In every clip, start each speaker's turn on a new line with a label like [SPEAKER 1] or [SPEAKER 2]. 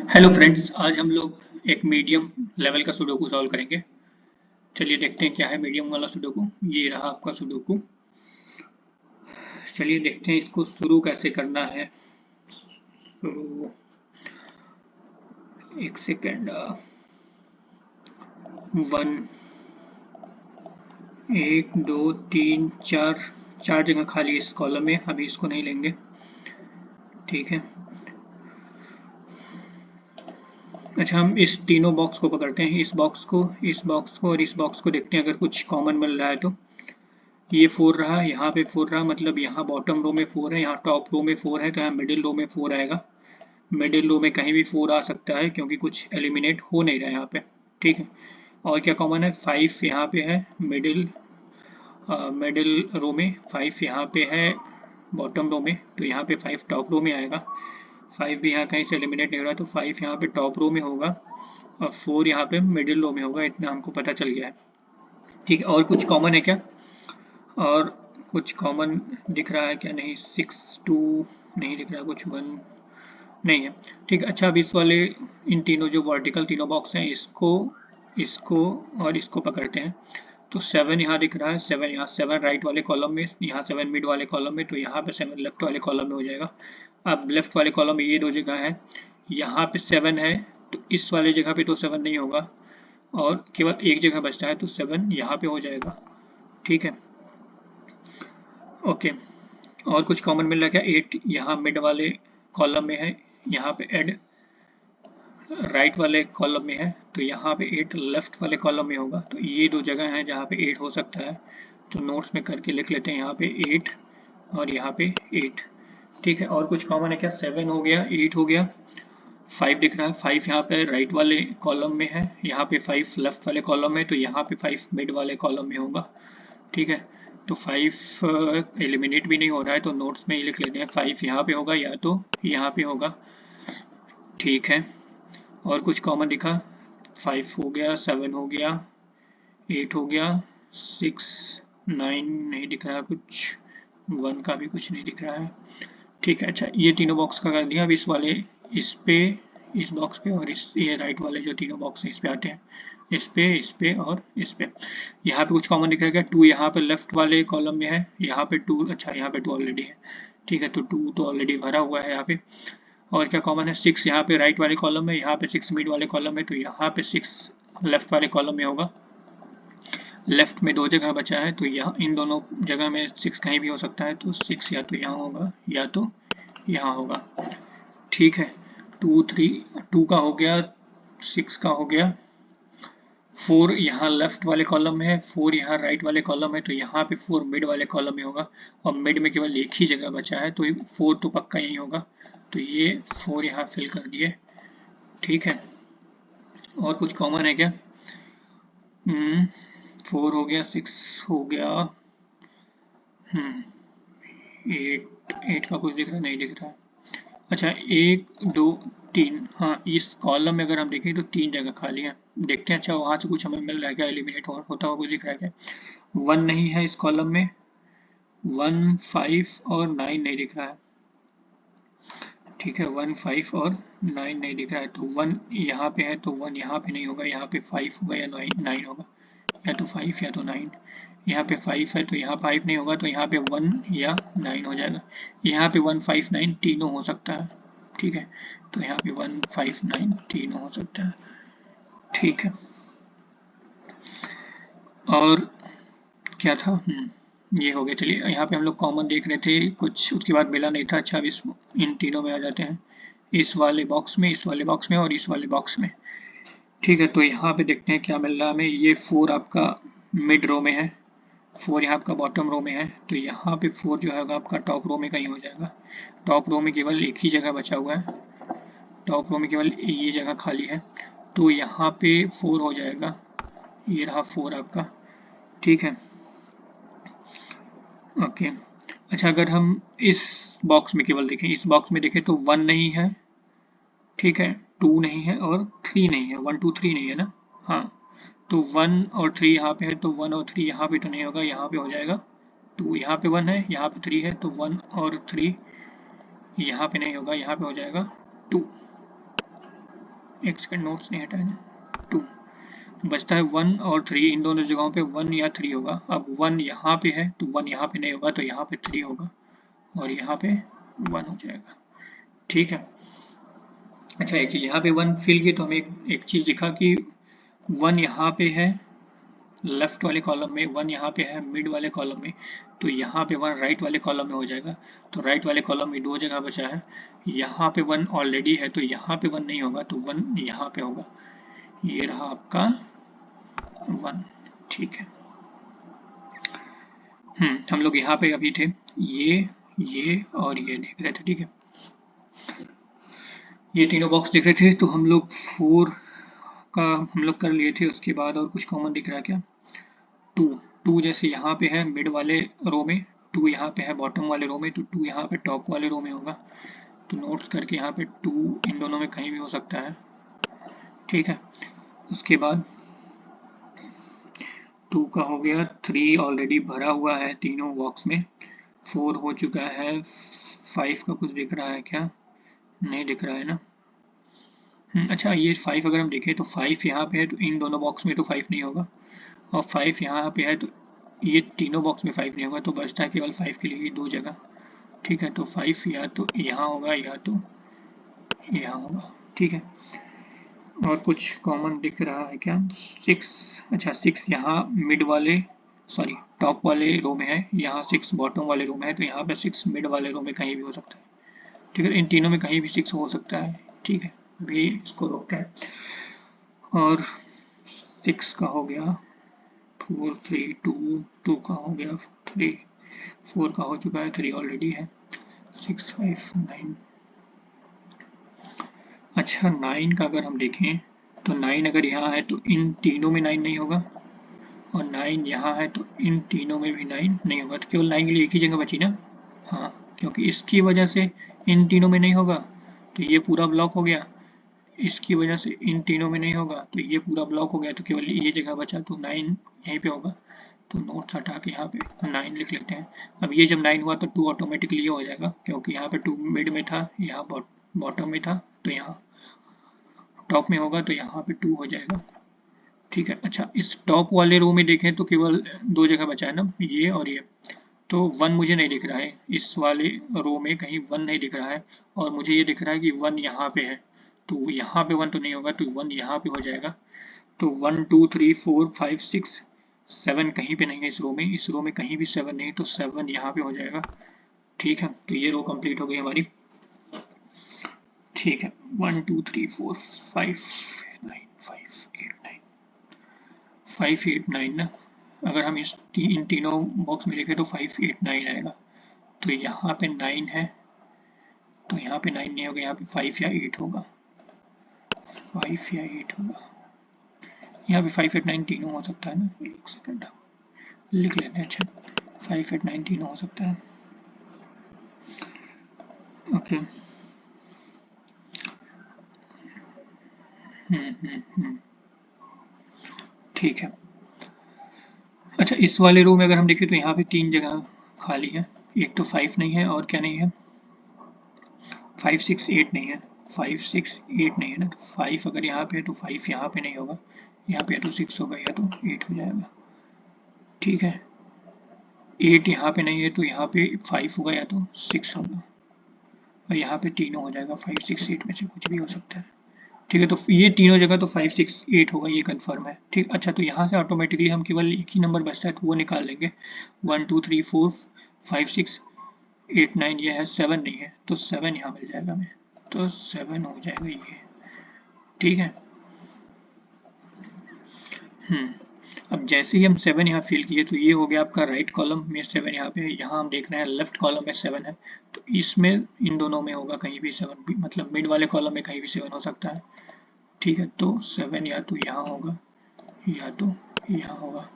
[SPEAKER 1] Hello friends, आज हम लोग एक मीडियम लेवल का सुडोकू सॉल्व करेंगे। चलिए देखते हैं क्या है मीडियम वाला सुडोकू। ये रहा आपका सुडोकू। चलिए देखते हैं इसको शुरू कैसे करना है। शुरू, एक सेकेंड। वन, एक दो तीन चार, चार जगह खाली है इस कॉलम में, अभी इसको नहीं लेंगे। ठीक है। अच्छा, हम इस तीनों बॉक्स को पकड़ते हैं, इस बॉक्स को, इस बॉक्स को और इस बॉक्स को। देखते हैं अगर कुछ कॉमन मिल रहा है तो। ये 4 रहा, यहाँ पे 4 रहा, मतलब यहाँ बॉटम रो में 4 है, यहाँ टॉप रो में 4 है, तो यहाँ मिडिल रो में 4 आएगा। मिडिल रो में कहीं भी 4 आ सकता है क्योंकि कुछ एलिमिनेट हो नहीं रहा है यहाँ पे। ठीक है। और क्या कॉमन है? 5 यहाँ पे है मिडिल मिडिल रो में, 5 यहाँ पे है बॉटम रो में, तो यहाँ पे 5 टॉप रो में आएगा। 5 भी यहाँ कहीं से एलिमिनेट नहीं हो रहा, तो 5 यहाँ पे टॉप रो में होगा और 4 यहाँ पे मिडिल रो में होगा। इतना हमको पता चल गया है। ठीक है। और कुछ कॉमन है क्या? और कुछ कॉमन दिख रहा है क्या? नहीं। 6 2 नहीं दिख रहा, कुछ 1 नहीं है। ठीक है। अच्छा, अब इस वाले, इन तीनों जो वर्टिकल तीनों बॉक्स हैं, इसको, इसको और इसको पकड़ते हैं। तो 7 यहाँ दिख रहा है, 7 यहाँ, 7 राइट वाले कॉलम में, यहाँ 7 मिड वाले कॉलम में, तो यहाँ पे 7 लेफ्ट वाले कॉलम में हो जाएगा। अब लेफ्ट वाले कॉलम में ये दो जगह है, यहाँ पे 7 है, तो इस वाले जगह पे तो 7 नहीं होगा और केवल एक जगह बचता है, तो 7 यहाँ पे हो जाएगा। ठीक है। ओके। और कुछ कॉमन मिल रहा है क्या? 8 यहाँ मिड वाले कॉलम में है, यहाँ पे ऐड राइट वाले कॉलम में है, तो यहाँ पे 8 लेफ्ट वाले कॉलम में होगा। तो ये दो जगह हैं जहाँ पे 8 हो सकता है, तो नोट्स में करके लिख लेते हैं, यहाँ पे 8 और यहाँ पे 8। ठीक है। और कुछ कॉमन है क्या? 7 हो गया, 8 हो गया, 5 दिख रहा है, 5 यहाँ पे राइट वाले कॉलम में है, यहाँ पे 5 लेफ्ट वाले कॉलम में, तो यहाँ पे 5 मिड वाले कॉलम में होगा। ठीक है। तो 5 एलिमिनेट भी नहीं हो रहा है, तो नोट्स में ही लिख लेते हैं 5 यहाँ पे होगा या तो यहाँ पे होगा। ठीक है। और कुछ कॉमन दिखा? 5 हो गया, 7 हो गया, 8 हो गया, 6 9 नहीं दिख रहा कुछ, 1 का भी कुछ नहीं दिख रहा है। ठीक है। अच्छा, ये तीनों बॉक्स का कर दिया। अब इस वाले, इस पे, इस बॉक्स पे और इस, ये राइट वाले जो तीनों बॉक्स हैं इस पे आते हैं, इस पे और इस पे। यहाँ पे कुछ कॉमन दिख रहा है क्या? 2 यहाँ पे लेफ्ट वाले कॉलम में है, यहाँ पे 2, अच्छा यहाँ पे 2 ऑलरेडी है। ठीक है, तो 2 तो ऑलरेडी भरा हुआ है यहाँ पे। और क्या कॉमन है? 6 यहाँ पे राइट वाले कॉलम में, यहाँ पे 6 मिड वाले कॉलम में, तो यहाँ पे 6 लेफ्ट वाले कॉलम में होगा। लेफ्ट में दो जगह बचा है, तो यहाँ इन दोनों जगह में 6 कहीं भी हो सकता है, तो 6 या तो यहाँ होगा या तो यहाँ होगा। ठीक है। 2 3, 2 का हो गया, 6 का हो गया, 4 यहाँ लेफ्ट वाले कॉलम में है, 4 यहाँ राइट वाले कॉलम है, तो यहाँ पे 4 मिड वाले कॉलम में होगा और मिड में केवल एक ही जगह बचा है, तो 4 तो पक्का यही होगा, तो ये 4 यहाँ फिल कर दिए। ठीक है। और कुछ कॉमन है क्या? 4 हो गया, 6 हो गया, 8 का कुछ दिख रहा नहीं दिख रहा। अच्छा, 1 2 3, हाँ इस कॉलम में अगर हम देखें तो 3 जगह खाली है। देखते हैं, अच्छा वहां से कुछ हमें मिल रहा है क्या? एलिमिनेट होता हुआ कुछ दिख रहा है क्या? 1 नहीं है इस कॉलम में, 1 5 और 9 नहीं दिख रहा है। ठीक है, 1 5 और 9 नहीं दिख रहा है, तो 1 यहाँ पे है, तो 1 यहाँ पे नहीं होगा, यहाँ पे 5 होगा या 9 होगा, या तो 5 या तो 9। यहाँ पे 5 है, तो यहाँ 5 नहीं होगा, तो यहाँ पे 1 या 9 हो जाएगा। यहाँ पे 1 5 9 तीनों हो सकता है। ठीक है, तो यहाँ पे 1 5 9 तीनों हो सकता है। ठीक है। और क्या था? ये हो गया। चलिए, यहाँ पे हम लोग कॉमन देख रहे थे कुछ, उसके बाद मिला नहीं था। अच्छा, अब इस इन तीनों में आ जाते हैं, इस वाले बॉक्स में, इस वाले बॉक्स में और इस वाले बॉक्स में। ठीक है, तो यहाँ पे देखते हैं क्या मिल रहा है हमें। ये 4 आपका मिड रो में है, 4 यहाँ आपका बॉटम रो में है, तो यहाँ पे 4 जो है आपका टॉप रो में कहीं हो जाएगा। टॉप रो में केवल एक ही जगह बचा हुआ है, टॉप रो में केवल ये जगह खाली है, तो यहाँ पे 4 हो जाएगा। ये रहा 4 आपका। ठीक है। ओके। अच्छा, अगर हम इस बॉक्स में केवल देखें, इस बॉक्स में देखें तो 1 नहीं है, ठीक है, 2 नहीं है और 3 नहीं है, 1 2 3 नहीं है ना? हाँ, तो 1 और 3 यहाँ पे है, तो 1 और 3 यहाँ पे तो नहीं होगा, यहाँ पे हो जाएगा 2। यहाँ पे 1 है, यहाँ पे 3 है, तो 1 और 3 यहाँ पे नहीं होगा, यहाँ पे हो जाएगा 2। एक सेकंड, नोट्स नहीं हटाया ना। 2 बचता है 1 और 3, इन दोनों जगहों पे 1 या 3 होगा। अब 1 यहाँ पे है तो 1 यहाँ पे नहीं होगा, तो यहाँ पे 3 होगा और यहाँ पे 1 हो जाएगा। ठीक है। अच्छा, एक चीज यहाँ पे 1 फिल किया तो हमें एक चीज दिखा कि 1 यहाँ पे है लेफ्ट वाले कॉलम में, 1 यहाँ पे है मिड वाले कॉलम में, तो यहाँ पे 1 राइट वाले कॉलम में हो जाएगा। तो राइट वाले कॉलम में 2 जगह बचा है, यहाँ पे 1 ऑलरेडी है तो यहाँ पे 1 नहीं होगा, तो 1 यहाँ पे होगा। ये रहा आपका 1। ठीक है। हम लोग यहाँ पे अभी थे, ये और ये देख रहे थे। ठीक है, ये तीनों बॉक्स दिख रहे थे, तो हम लोग 4 का हम लोग कर लिए थे। उसके बाद और कुछ कॉमन दिख रहा है क्या? 2 जैसे यहाँ पे है मिड वाले रो में, 2 यहाँ पे है बॉटम वाले रो में, तो 2 यहाँ पे टॉप वाले रो में होगा। तो नोट्स करके यहाँ पे 2 इन दोनों में कहीं भी हो सकता है। ठीक है। उसके बाद 2 का हो गया, 3 ऑलरेडी भरा हुआ है तीनों बॉक्स में, 4 हो चुका है, 5 का कुछ दिख रहा है क्या? नहीं दिख रहा है ना। अच्छा, ये 5 अगर हम देखें तो 5 यहाँ पे है, तो इन दोनों बॉक्स में तो 5 नहीं होगा, और 5 यहाँ पे है तो ये तीनों बॉक्स में 5 नहीं होगा, तो बचता है केवल 5 के लिए 2 जगह। ठीक है, तो 5 या तो यहाँ होगा या तो यहाँ होगा। ठीक है। और कुछ कॉमन दिख रहा है क्या? 6, अच्छा 6 यहाँ मिड वाले, सॉरी टॉप वाले रो में है, यहाँ 6 बॉटम वाले रो में है, तो यहाँ पे 6 मिड वाले रो में कहीं भी हो सकता है। ठीक है, इन तीनों में कहीं भी 6 हो सकता है। ठीक है, भी इसको रोकते हैं। और 6 का हो गया 4, 3, 2 का हो गया 3, 4 का हो चुका है, 3 ऑलरेडी है, 6, 5, 9। अच्छा, 9 का अगर हम देखें तो 9 अगर यहाँ है तो इन तीनों में 9 नहीं होगा, और 9 यहाँ है तो इन तीनों में भी 9 नहीं होगा, तो केवल 9 के लिए एक ही जगह बची ना। हाँ, क्योंकि इसकी वजह से इन तीनों में नहीं होगा तो ये पूरा ब्लॉक हो गया, इसकी वजह से इन तीनों में नहीं होगा तो ये पूरा ब्लॉक हो गया, तो केवल ये जगह बचा, तो 9 यहीं पे होगा। तो नोट्स हटा के यहाँ पे 9 लिख लेते हैं। अब ये जब 9 हुआ तो 2 ऑटोमेटिकली हो जाएगा, क्योंकि यहाँ पे 2 मिड में था, यहाँ बॉटम में था, तो यहाँ टॉप में होगा, तो यहाँ पे 2 हो जाएगा। ठीक है। अच्छा, इस टॉप वाले रो में देखें तो केवल 2 जगह बचा है ना, ये और ये, तो 1 मुझे नहीं दिख रहा है, इस वाले रो में कहीं 1 नहीं दिख रहा है, और मुझे ये दिख रहा है कि 1 यहाँ पे है, तो यहाँ पे 1 तो नहीं होगा, तो 1 यहाँ पे हो जाएगा। तो 1, 2, 3, 4, 5, 6, 7 कहीं पे नहीं है इस रो में कहीं भी 7 नहीं, तो 7 यहाँ पे हो जाएगा। ठीक है, तो ये रो कंप्लीट हो गई हमारी। ठीक है, 1, 2, 3, 4, 5, 9, 5, 8, 9, 5, 8, 9 ना। अगर हम इन तीनों बॉक्स में देखें तो 5, 8, 9 आएगा, तो यहाँ पे 9 है, तो यहाँ पे 9 नहीं होगा, यहाँ पे 5 या 8 होगा, 5 या 8 होगा, यहाँ पे 5, 8, 9 तीनों हो सकता है ना। एक सेकंड लिख लेते हैं। अच्छा, 5, 8, 9 तीनों हो सकता है। ओके। ठीक है। अच्छा, इस वाले रो में अगर हम देखें तो यहाँ पे 3 जगह खाली है, एक तो 5 नहीं है, और क्या नहीं है, 5, 6, 8 नहीं है, 5, 6, 8 नहीं है ना, तो 5 अगर यहाँ पे है तो 5 यहाँ पे नहीं होगा, यहाँ पे या तो 6 होगा या तो 8 हो जाएगा। ठीक है, 8 यहाँ पे नहीं है तो यहाँ पे 5 होगा या तो 6 होगा, और यहाँ पे तीनों हो जाएगा, 5, 6, 8 में से कुछ भी हो सकता है। ठीक है, तो ये तीनों जगह तो 5, 6, 8 होगा, ये कंफर्म है। ठीक। अच्छा, तो यहाँ से ऑटोमेटिकली हम केवल एक ही नंबर बचता है तो वो निकाल लेंगे, 1, 2, 3, 4, 5, 6, 8, 9 ये है, 7 नहीं है, तो 7 यहाँ मिल जाएगा हमें, तो 7 हो जाएगा ये। ठीक है। अब जैसे ही हम 7 यहाँ फिल किए तो ये हो गया आपका राइट कॉलम में 7 यहाँ पे, यहाँ हम देख रहे हैं लेफ्ट कॉलम में 7 है, तो इसमें इन दोनों में होगा कहीं भी 7 भी, मतलब मिड वाले कॉलम में कहीं भी 7 हो सकता है। ठीक है, तो 7 या तो यहाँ होगा या तो यहाँ होगा।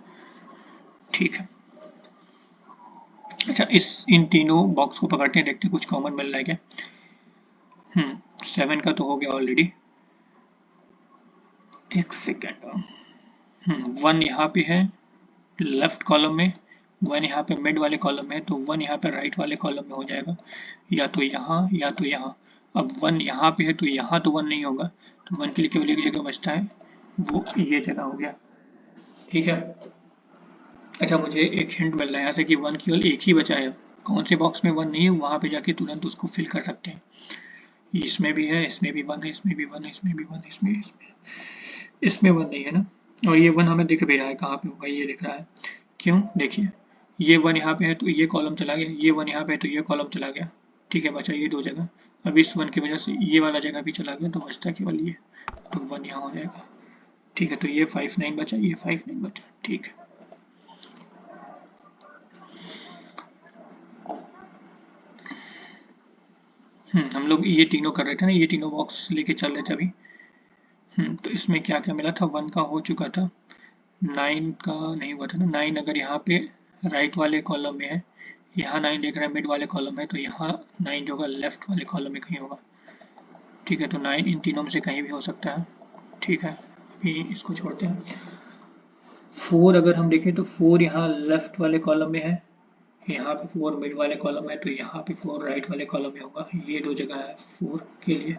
[SPEAKER 1] ठीक है। अच्छा, इन तीनों बॉक्स को पकड़ते हैं, देखते हैं कुछ कॉमन मिल रहा है क्या। 7 का तो हो गया ऑलरेडी। एक सेकेंड, 1 यहाँ पे है लेफ्ट कॉलम में, 1 यहाँ पे मिड वाले कॉलम में है, तो 1 यहाँ पे राइट वाले कॉलम में हो जाएगा, या तो यहाँ या तो यहाँ। अब 1 यहाँ पे है तो यहाँ तो 1 नहीं होगा, तो 1 के लिए केवल एक जगह बचता है, वो ये जगह हो गया। ठीक है। अच्छा, मुझे एक हिंट मिल रहा है यहाँ से कि 1 केवल एक ही बचा है। कौन से बॉक्स में 1 नहीं है वहाँ पे जाके तुरंत उसको फिल कर सकते हैं। इसमें भी है, इसमें भी 1 है, इसमें भी 1 है, इसमें भी 1 है, इसमें 1 नहीं है ना। और ये 1 हमें दिख भी रहा है, कहाँ पे होगा ये दिख रहा है। क्यों? देखिए, ये 1 यहाँ पे है तो ये कॉलम चला गया, ये 1 यहाँ पे है तो ये कॉलम चला गया। ठीक है, बचा ये 2 जगह। अब इस 1 की वजह से ये वाला जगह भी चला गया, तो बचता केवल ये, तो 1 यहाँ हो जाएगा। ठीक है, तो ये 5 9 बचा, ये 5 9 बचा। ठीक है। हम लोग ये तीनों कर रहे थे ना, ये तीनों बॉक्स लेके चल रहे थे अभी। तो इसमें क्या क्या मिला था, 1 का हो चुका था, 9 का नहीं हुआ था ना। 9 अगर यहाँ पे राइट वाले कॉलम में है, यहाँ 9 देख रहे हैं मिड वाले कॉलम में, तो यहाँ 9 जो होगा लेफ्ट वाले कॉलम में कहीं होगा। ठीक है, तो 9 इन तीनों में से कहीं भी हो सकता है। ठीक है, अभी इसको छोड़ते हैं। 4 अगर हम देखें तो 4 यहाँ लेफ्ट वाले कॉलम में है, यहाँ पे 4 मिड वाले कॉलम है, तो यहाँ पे 4 राइट वाले कॉलम में होगा। ये 2 जगह है 4 के लिए,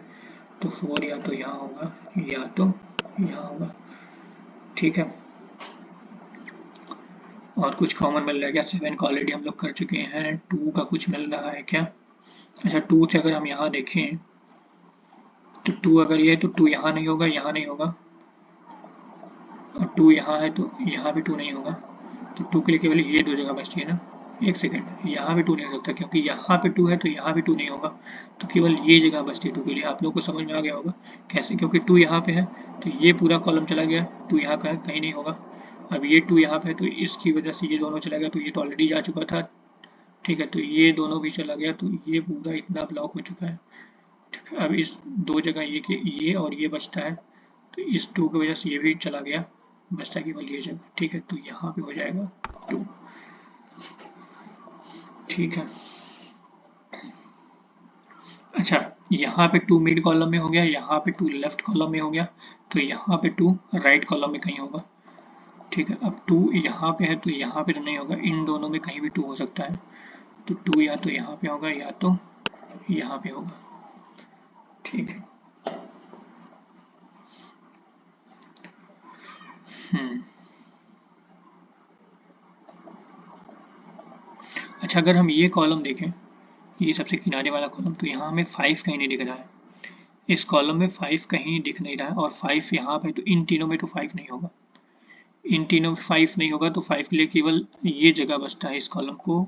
[SPEAKER 1] तो 4 या तो यहाँ होगा या तो यहाँ होगा। ठीक है, और कुछ कॉमन मिल रहा है क्या? 7 का ऑलरेडी हम लोग कर चुके हैं। 2 का कुछ मिल रहा है क्या? अच्छा, 2 से अगर हम यहाँ देखें तो 2 अगर ये है तो 2 यहाँ नहीं होगा, यहाँ नहीं होगा, और 2 यहाँ है तो यहाँ भी 2 नहीं होगा। तो 2 के लिए केवल ये 2 जगह बचती है ना। एक सेकेंड, यहाँ भी 2 नहीं हो सकता क्योंकि यहाँ पे 2 है तो यहाँ भी 2 नहीं होगा, तो केवल ये जगह बचती है 2 के लिए। आप लोगों को समझ में आ गया होगा कैसे, क्योंकि 2 यहाँ पे है तो ये पूरा कॉलम चला गया, 2 यहाँ पे है कहीं नहीं होगा। अब ये 2 यहाँ पे है तो इसकी वजह से ये दोनों चला गया, तो ये तो ऑलरेडी जा चुका था। ठीक है, तो ये दोनों भी चला गया, तो ये पूरा इतना ब्लॉक हो चुका है। ठीक है, अब इस 2 जगह ये और ये बचता है, तो इस 2 की वजह से ये भी चला गया, बचता केवल ये जगह। ठीक है, तो यहाँ पे हो जाएगा 2। ठीक है। अच्छा, यहाँ पे 2 मिड कॉलम में हो गया, यहाँ पे 2 लेफ्ट कॉलम में हो गया, तो यहाँ पे 2 राइट कॉलम में कहीं होगा। ठीक है, अब 2 यहाँ पे है तो यहाँ पे तो नहीं होगा, इन दोनों में कहीं भी 2 हो सकता है, तो 2 या तो यहाँ पे होगा या तो यहाँ पे होगा। ठीक है। अच्छा, अगर हम ये कॉलम देखें, ये सबसे किनारे वाला कॉलम, तो यहाँ हमें 5 कहीं नहीं दिख रहा है। इस कॉलम में 5 कहीं दिख नहीं रहा है, और 5 यहाँ पे, तो इन तीनों में तो 5 नहीं होगा। इन तीनों में 5 नहीं होगा, तो 5 के लिए केवल ये जगह बचता है इस कॉलम को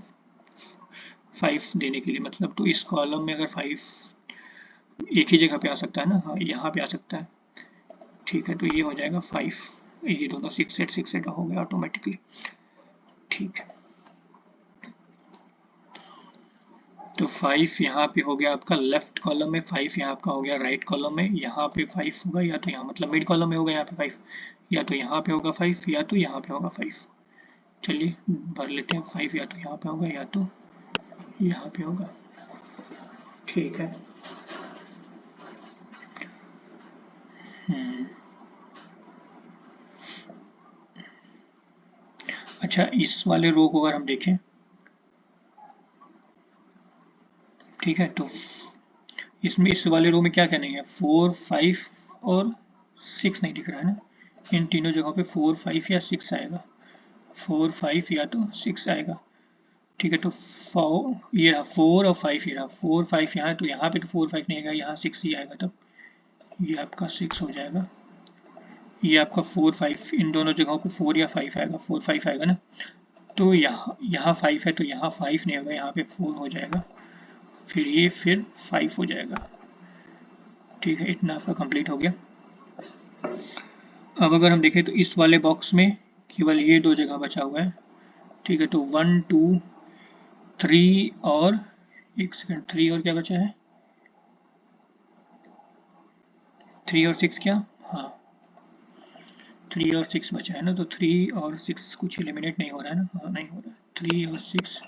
[SPEAKER 1] 5 देने के लिए। मतलब तो इस कॉलम में अगर 5 एक ही जगह पे आ सकता है ना, हाँ यहाँ पे आ सकता है। ठीक है, तो ये हो जाएगा 5, ये दोनों 6 सेट हो गया ऑटोमेटिकली। ठीक है, तो 5 यहाँ पे हो गया आपका लेफ्ट कॉलम में, 5 यहाँ आपका हो गया राइट कॉलम में। यहाँ पे 5 होगा या तो यहाँ, मतलब मिड कॉलम में होगा यहाँ पे 5, या तो यहाँ पे होगा 5 या तो यहाँ पे होगा 5। चलिए भर लेते हैं, 5 या तो यहाँ पे होगा या तो यहाँ पे होगा। ठीक है। अच्छा, इस वाले रो को अगर हम देखें, ठीक है, तो इसमें इस वाले रो में क्या क्या नहीं है, 4 5 और 6 नहीं दिख रहा है ना। इन तीनों जगहों पे 4 5 या 6 आएगा, 4 5 या तो 6 आएगा। ठीक है, तो 4 ये रहा 4 और 5 ये रहा, 4 5 यहाँ है तो यहाँ पे तो 4 5 नहीं आएगा, यहाँ 6 ही आएगा, तब ये आपका 6 हो जाएगा। ये आपका 4 5 इन दोनों जगहों पे 4 या 5 आएगा, 4 5 आएगा ना। तो यहाँ 5 है तो यहाँ 5 नहीं होगा, यहाँ पे 4 हो जाएगा, फिर 5 हो जाएगा। ठीक है, इतना आपका कंप्लीट हो गया। अब अगर हम देखें तो इस वाले बॉक्स में केवल ये 2 जगह बचा हुआ है। ठीक है, तो 1 2 3 और एक सेकंड, 3 और क्या बचा है, 3 और 6 क्या, हाँ 3 और 6 बचा है ना, तो 3 और 6 कुछ एलिमिनेट नहीं हो रहा है ना, हाँ नहीं हो रहा है, 3 और 6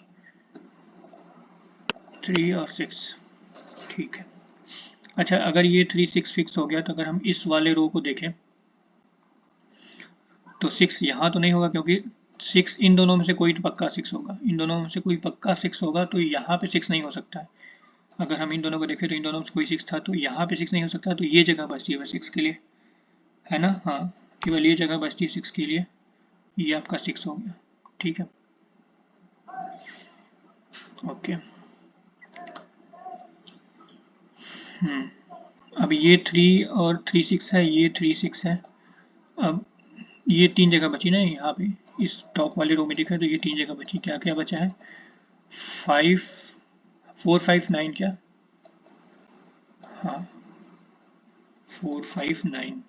[SPEAKER 1] 3 और 6। ठीक है। अच्छा, अगर ये 3 6 फिक्स हो गया, तो अगर हम इस वाले रो को देखें तो 6 यहाँ तो नहीं होगा, क्योंकि 6 इन दोनों में से कोई तो पक्का 6 होगा, इन दोनों में से कोई पक्का 6 होगा, तो यहाँ पे 6 नहीं हो सकता है। अगर हम इन दोनों को देखें तो इन दोनों में कोई 6 था, तो यहाँ पे 6 नहीं हो सकता, तो ये जगह बचती है बस 6 के लिए, है ना। हाँ, केवल ये जगह बचती है 6 के लिए, ये आपका 6 हो गया। ठीक है, ओके। अब ये 3 और 3 6 है, ये 3 6 है। अब ये 3 जगह बची ना यहाँ पे, इस टॉप वाले रो में देखा तो ये 3 जगह बची। क्या क्या बचा है? 5 4 5 9 क्या? हाँ 4 5 9।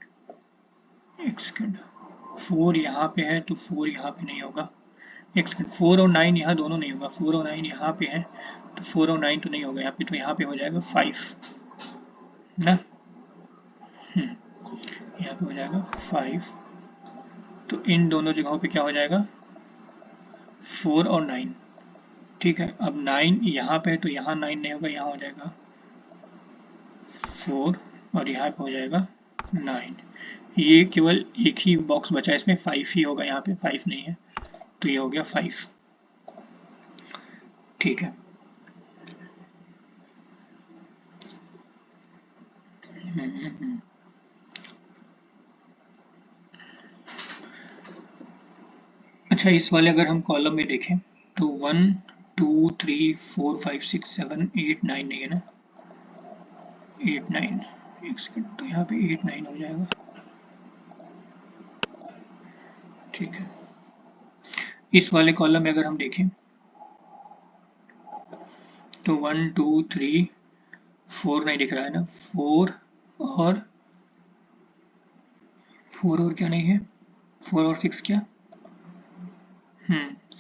[SPEAKER 1] एक सेकंड, 4 यहाँ पे है तो 4 यहाँ पे नहीं होगा। एक सेकंड, 4 और 9 यहाँ दोनों नहीं होगा। 4 और 9 यहाँ पे है तो 4 और 9 तो नहीं होगा यहाँ पे, तो यहाँ पे हो जाएगा 5 ना। यहाँ पे हो जाएगा 5, तो इन दोनों जगहों पे क्या हो जाएगा? 4 और 9। ठीक है, अब 9 यहाँ पे है तो यहाँ 9 नहीं होगा, यहाँ हो जाएगा 4 और यहाँ पे हो जाएगा 9। ये केवल एक ही बॉक्स बचा है, इसमें 5 ही होगा, यहाँ पे 5 नहीं है, तो ये हो गया 5। ठीक है, अच्छा इस वाले अगर हम कॉलम में देखें तो 1 2 3 4 5 6 7 8 9 नहीं है ना, 8 9। एक सेकंड, तो यहाँ पे 8 9 हो जाएगा। ठीक है, इस वाले कॉलम में अगर हम देखें तो 1 2 3 4 नहीं दिख रहा है ना, 4 और क्या नहीं है, 4 और 6 क्या?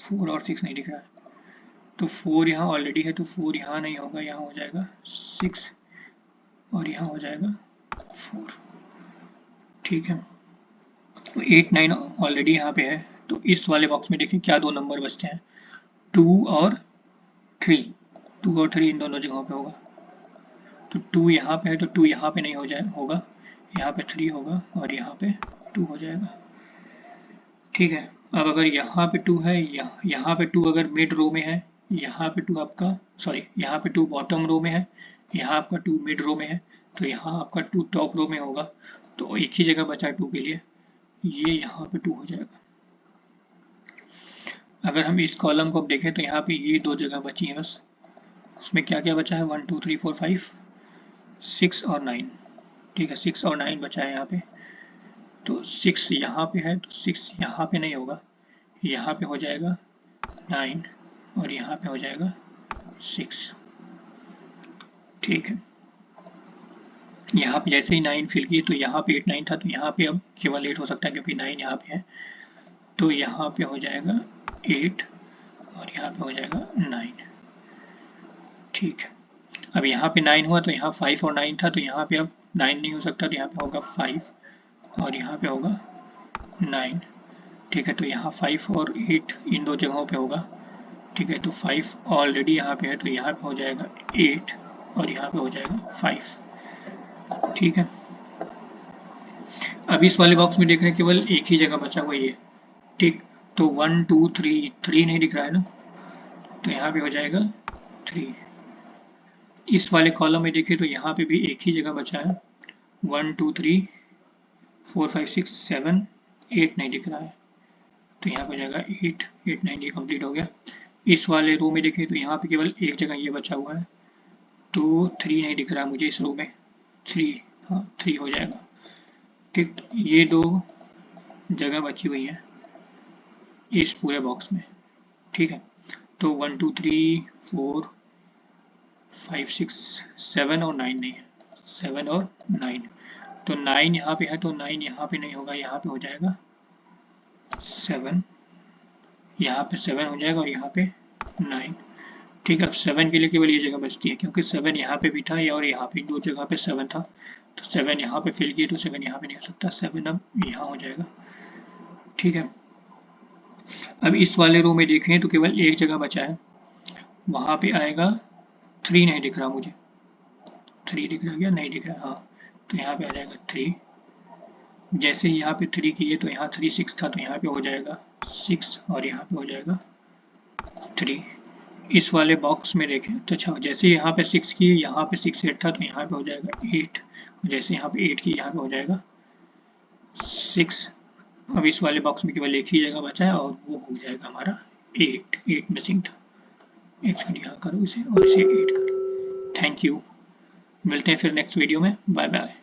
[SPEAKER 1] 4 और 6 नहीं दिख रहा है, तो 4 यहाँ ऑलरेडी है तो 4 यहाँ नहीं होगा, यहाँ हो जाएगा 6 और यहाँ हो जाएगा 4। ठीक है, तो 8 9 ऑलरेडी यहाँ पे है, तो इस वाले बॉक्स में देखिए क्या दो नंबर बचते हैं, 2 और 3। 2 और 3 इन दोनों जगहों पे होगा, तो 2 यहाँ पे है तो 2 यहाँ पे नहीं होगा, यहाँ पे 3 होगा और यहाँ पे 2 हो जाएगा। ठीक है, अब अगर यहाँ पे 2 है, यहाँ पे 2 अगर मिड रो में है, यहाँ पे 2 आपका, सॉरी यहाँ पे 2 बॉटम रो में है, यहाँ आपका 2 मिड रो में है, तो यहाँ आपका 2 टॉप रो में होगा, तो एक ही जगह बचा है 2 के लिए, ये यहाँ पे 2 हो जाएगा। अगर हम इस कॉलम को अब देखें तो यहाँ पे ये दो जगह बची है बस, उसमें क्या क्या बचा है, 1 2 3 4 5 6 और 9। ठीक है, 6 और 9 बचा है यहाँ पे, तो 6 यहाँ पे है तो 6 यहाँ पे नहीं होगा, यहाँ पे हो जाएगा 9 और यहाँ पे हो जाएगा 6। ठीक है, यहाँ पे जैसे ही 9 फिल किए तो यहाँ पे 8 9 था, तो यहाँ पे अब केवल 8 हो सकता है क्योंकि 9 यहाँ पे है, तो यहाँ पे हो जाएगा 8 और यहाँ पे हो जाएगा 9। ठीक है, अब यहाँ पे 9 हुआ तो यहाँ 5 और 9 था, तो यहाँ पे अब 9 नहीं हो सकता, तो यहाँ पे होगा 5 और यहाँ पे होगा 9। ठीक है, तो यहाँ 5 और 8 इन दो जगहों पे होगा। ठीक है, तो 5 ऑलरेडी यहाँ पे है, तो यहाँ पे हो जाएगा 8 और यहाँ पे हो जाएगा 5। ठीक है, अब इस वाले बॉक्स में देख रहे हैं केवल एक ही जगह बचा हुआ ये। ठीक, तो 1 2 3 3 नहीं दिख रहा है ना, तो यहाँ पे हो जाएगा 3। इस वाले कॉलम में देखिए तो यहाँ पे भी एक ही जगह बचा है, 1 2 3 4 5 6 7 8 नहीं दिख रहा है, तो यहाँ पे हो जाएगा 8 8 9, ये कंप्लीट हो गया। इस वाले रो में देखें तो यहाँ पे केवल एक जगह ये बचा हुआ है, तो 3 नहीं दिख रहा है मुझे इस रो में, 3, हाँ 3 हो जाएगा। ठीक, ये दो जगह बची हुई है इस पूरे बॉक्स में। ठीक है, तो 1 2 3 4 5 6 7 और 9 नहीं है, 7 और 9, तो 9 यहाँ पे है तो 9 यहाँ पे नहीं होगा, यहाँ पे हो जाएगा 7, यहाँ पे 7 हो जाएगा और यहाँ पे 9। ठीक है, अब 7 के लिए केवल ये जगह बचती है क्योंकि 7 यहाँ पे भी था और यहाँ पे दो जगह पे 7 था, तो 7 यहाँ पे फिल किए तो 7 यहाँ पे नहीं हो सकता, 7 अब यहाँ हो जाएगा। ठीक है, अब इस वाले रो में देखें तो केवल एक जगह बचा है, वहाँ पे आएगा 3 नहीं दिख रहा मुझे, 3 दिख रहा क्या? नहीं दिख रहा, हाँ, तो यहाँ पे आ जाएगा 3। जैसे ही यहाँ पे 3 किए तो यहाँ 3 6 था, तो यहाँ पे हो जाएगा 6 और यहाँ पे हो जाएगा 3। इस वाले बॉक्स में देखें तो अच्छा, जैसे यहाँ पे 6 की यहाँ पे 6 8 था तो यहाँ पे हो जाएगा 8, जैसे यहाँ पे 8 की यहाँ पे हो जाएगा 6। अब इस वाले बॉक्स में केवल एक ही जगह बचा है और वो हो जाएगा हमारा 8 मिसिंग था। एक सेकंड यहाँ करो इसे और इसे 8 करो। थैंक यू, मिलते हैं फिर नेक्स्ट वीडियो में, बाय बाय।